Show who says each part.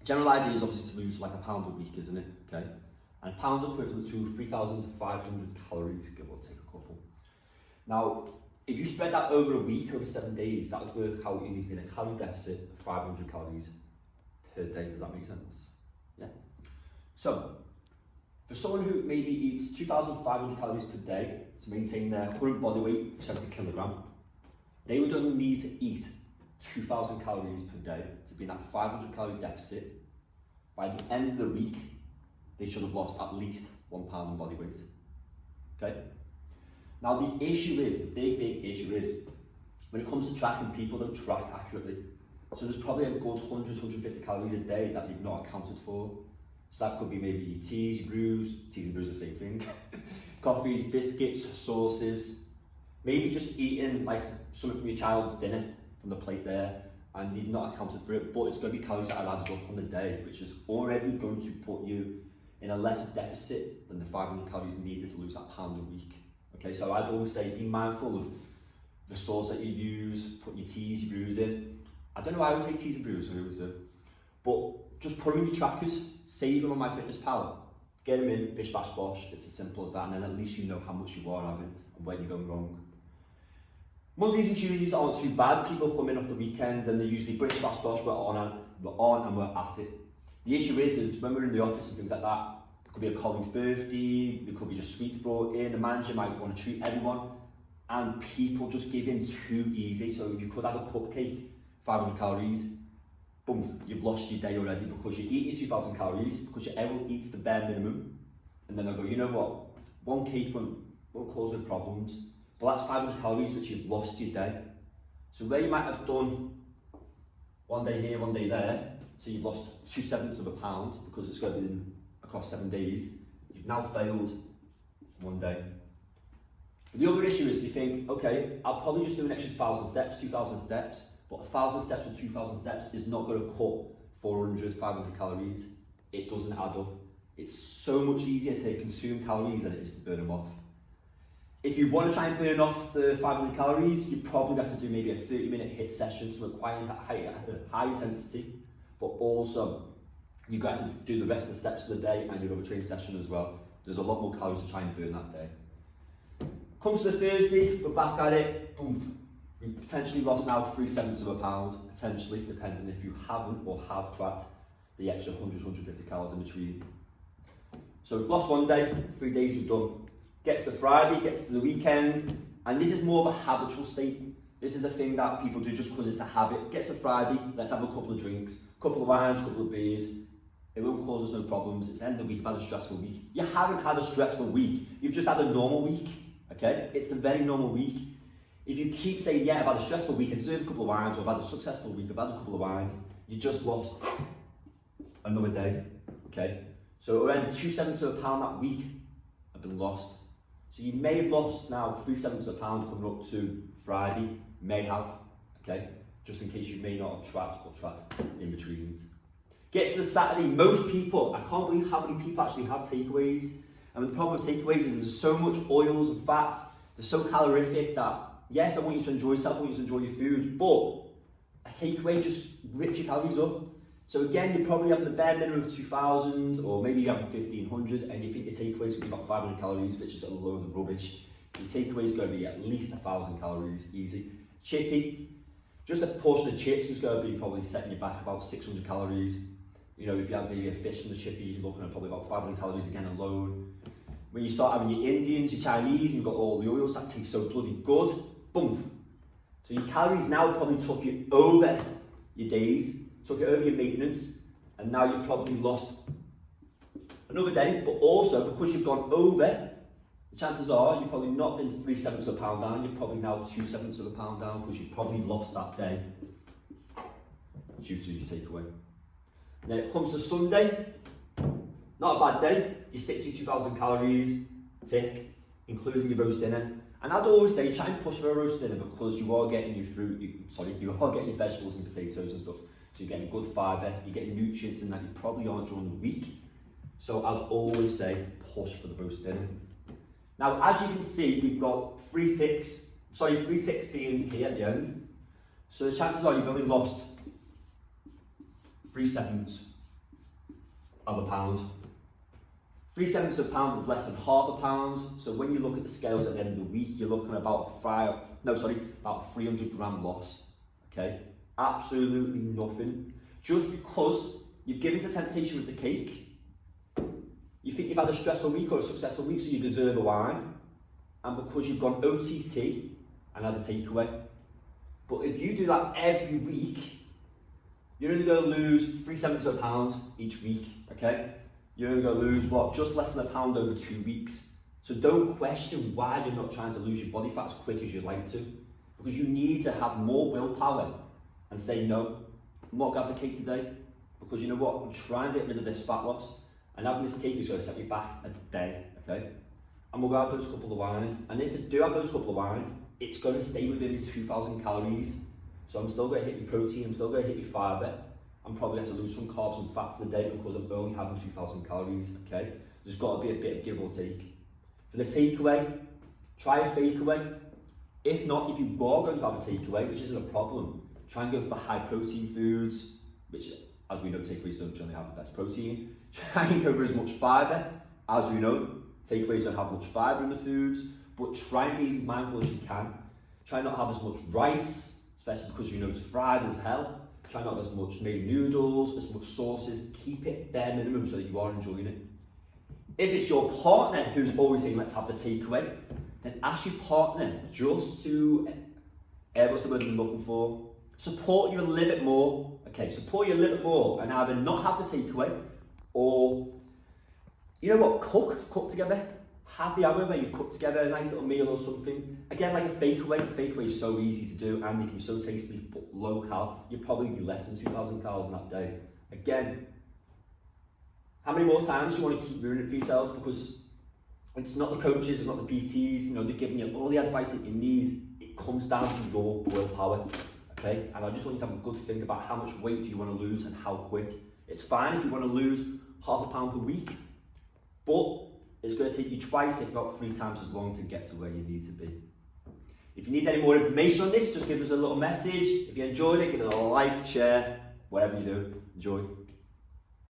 Speaker 1: General idea is obviously to lose like a pound a week, isn't it? Okay, and a pound's equivalent to 3,500 calories, give or take a couple. Now, if you spread that over a week, over 7 days, that would work out you need to be in a calorie deficit of 500 calories per day. Does that make sense? Yeah. So, for someone who maybe eats 2,500 calories per day to maintain their current body weight of 70 kilogram, they would only need to eat 2,000 calories per day to be in that 500 calorie deficit. By the end of the week, they should have lost at least 1 pound in body weight. Okay? Now the issue is, the big issue is, when it comes to tracking, people don't track accurately. So there's probably a good 100, 150 calories a day that they've not accounted for. So that could be maybe your teas, your brews, teas and brews are the same thing. Coffees, biscuits, sauces. Maybe just eating like something from your child's dinner from the plate there, and you've not accounted for it, but it's going to be calories that are added up on the day, which is already going to put you in a lesser deficit than the 500 calories needed to lose that pound a week. Okay, so I'd always say be mindful of the sauce that you use, put your teas, your brews in. I don't know why I would say teas and brews, I always do. But just put them in your trackers, save them on MyFitnessPal, get them in, bish bash bosh, it's as simple as that, and then at least you know how much you are having and where you're going wrong. Mondays and Tuesdays aren't too bad. People come in off the weekend and they're usually bish bash bosh, we're on and we're at it. The issue is when we're in the office and things like that, it could be a colleague's birthday, there could be just sweets brought in, the manager might want to treat everyone, and people just give in too easy. So you could have a cupcake, 500 calories, boom, you've lost your day already because you eat your 2,000 calories, because everyone eats the bare minimum, and then they'll go, you know what, one cake won't cause any problems, but that's 500 calories which you've lost your day. So where you might have done one day here, one day there, so you've lost 2/7 of a pound because it's going to be across 7 days, you've now failed one day. But the other issue is you think, okay, I'll probably just do an extra 1,000 steps, 2,000 steps, but 1,000 steps or 2,000 steps is not going to cut 400, 500 calories. It doesn't add up. It's so much easier to consume calories than it is to burn them off. If you want to try and burn off the 500 calories, you probably have to do maybe a 30-minute HIIT session, so quite high intensity, but also you guys have to do the rest of the steps of the day and your other training session as well. There's a lot more calories to try and burn that day. Comes to the Thursday, we're back at it, boom. We've potentially lost now 3/7 of a pound, potentially, depending if you haven't or have tracked the extra 100, 150 calories in between. So we've lost one day, 3 days we've done. Gets to Friday, gets to the weekend, and this is more of a habitual state. This is a thing that people do just because it's a habit. Gets to Friday, let's have a couple of drinks, couple of wines, couple of beers. It won't cause us no problems. It's the end of the week, you've had a stressful week. You haven't had a stressful week, you've just had a normal week, okay? It's the very normal week. If you keep saying, yeah, I've had a stressful week, I deserve a couple of wines, or I've had a successful week, I've had a couple of wines, you just lost another day, okay? So already 2/7 of a pound that week have been lost. So you may have lost now 3/7 of a pound coming up to Friday, may have, okay? Just in case you may not have tracked or tracked in betweens. Gets to Saturday, most people, I can't believe how many people actually have takeaways. And the problem with takeaways is there's so much oils and fats, they're so calorific that, yes, I want you to enjoy yourself, I want you to enjoy your food, but a takeaway just rips your calories up. So again, you're probably having the bare minimum of 2,000, or maybe you're having 1,500, and you think your takeaway is going to be about 500 calories, which is a load of rubbish. Your takeaway is going to be at least 1,000 calories, easy. Chippy, just a portion of chips is going to be probably setting you back about 600 calories. You know, if you have maybe a fish from the chippy, you're looking at probably about 500 calories again alone. When you start having your Indians, your Chinese, and you've got all the oils that taste so bloody good, boom. So your calories now probably took you over your days, took it over your maintenance, and now you've probably lost another day, but also because you've gone over, the chances are you've probably not been 3/7 of a pound down, you're probably now 2/7 of a pound down because you've probably lost that day due to your takeaway. And then it comes to Sunday, not a bad day, you stick to your 2,000 calories, tick, including your roast dinner. And I'd always say try and push for a roast dinner because you are getting your fruit, you are getting your vegetables and potatoes and stuff. So you're getting good fibre, you're getting nutrients in that you probably aren't during the week. So I'd always say push for the roast dinner. Now, as you can see, we've got 3 ticks being here at the end. So the chances are you've only lost 3/7 of a pound. 3/7 of a pound is less than half a pound. So when you look at the scales at the end of the week, you're looking at about about 300 gram loss. Okay, absolutely nothing. Just because you've given to temptation with the cake, you think you've had a stressful week or a successful week, so you deserve a wine, and because you've gone OTT and had a takeaway. But if you do that every week, you're only going to lose 3/7 of a pound each week. Okay. You're only going to lose, what, just less than a pound over 2 weeks. So don't question why you're not trying to lose your body fat as quick as you'd like to. Because you need to have more willpower and say, no, I'm not going to have the cake today. Because you know what, I'm trying to get rid of this fat loss. And having this cake is going to set me back a day, okay? And we'll go have those couple of wines. And if I do have those couple of wines, it's going to stay within me 2,000 calories. So I'm still going to hit my protein, I'm still going to hit my fibre. I'm probably have to lose some carbs and fat for the day because I'm only having 2,000 calories, okay? There's got to be a bit of give or take. For the takeaway, try a fakeaway. If not, if you are going to have a takeaway, which isn't a problem, try and go for the high protein foods, which, as we know, takeaways don't generally have the best protein. Try and go for as much fibre. As we know, takeaways don't have much fibre in the foods, but try and be as mindful as you can. Try not to have as much rice, especially because you know it's fried as hell. Try not to have as much maybe noodles, as much sauces. Keep it bare minimum so that you are enjoying it. If it's your partner who's always saying, let's have the takeaway, then ask your partner just to, what's the word I'm looking for? Support you a little bit more. Okay, support you a little bit more and either not have the takeaway or, you know what, cook together. Have the hour where you cook together a nice little meal or something. Again, like a fakeaway. A fakeaway is so easy to do and it can be so tasty, but low cal. You'll probably be less than 2,000 calories in that day. Again, how many more times do you want to keep ruining it for yourselves? Because it's not the coaches, it's not the PTs, you know, they're giving you all the advice that you need. It comes down to your willpower, okay? And I just want you to have a good think about how much weight do you want to lose and how quick. It's fine if you want to lose half a pound per week, but it's going to take you twice, if not 3 times as long to get to where you need to be. If you need any more information on this, just give us a little message. If you enjoyed it, give it a like, share, whatever you do. Enjoy.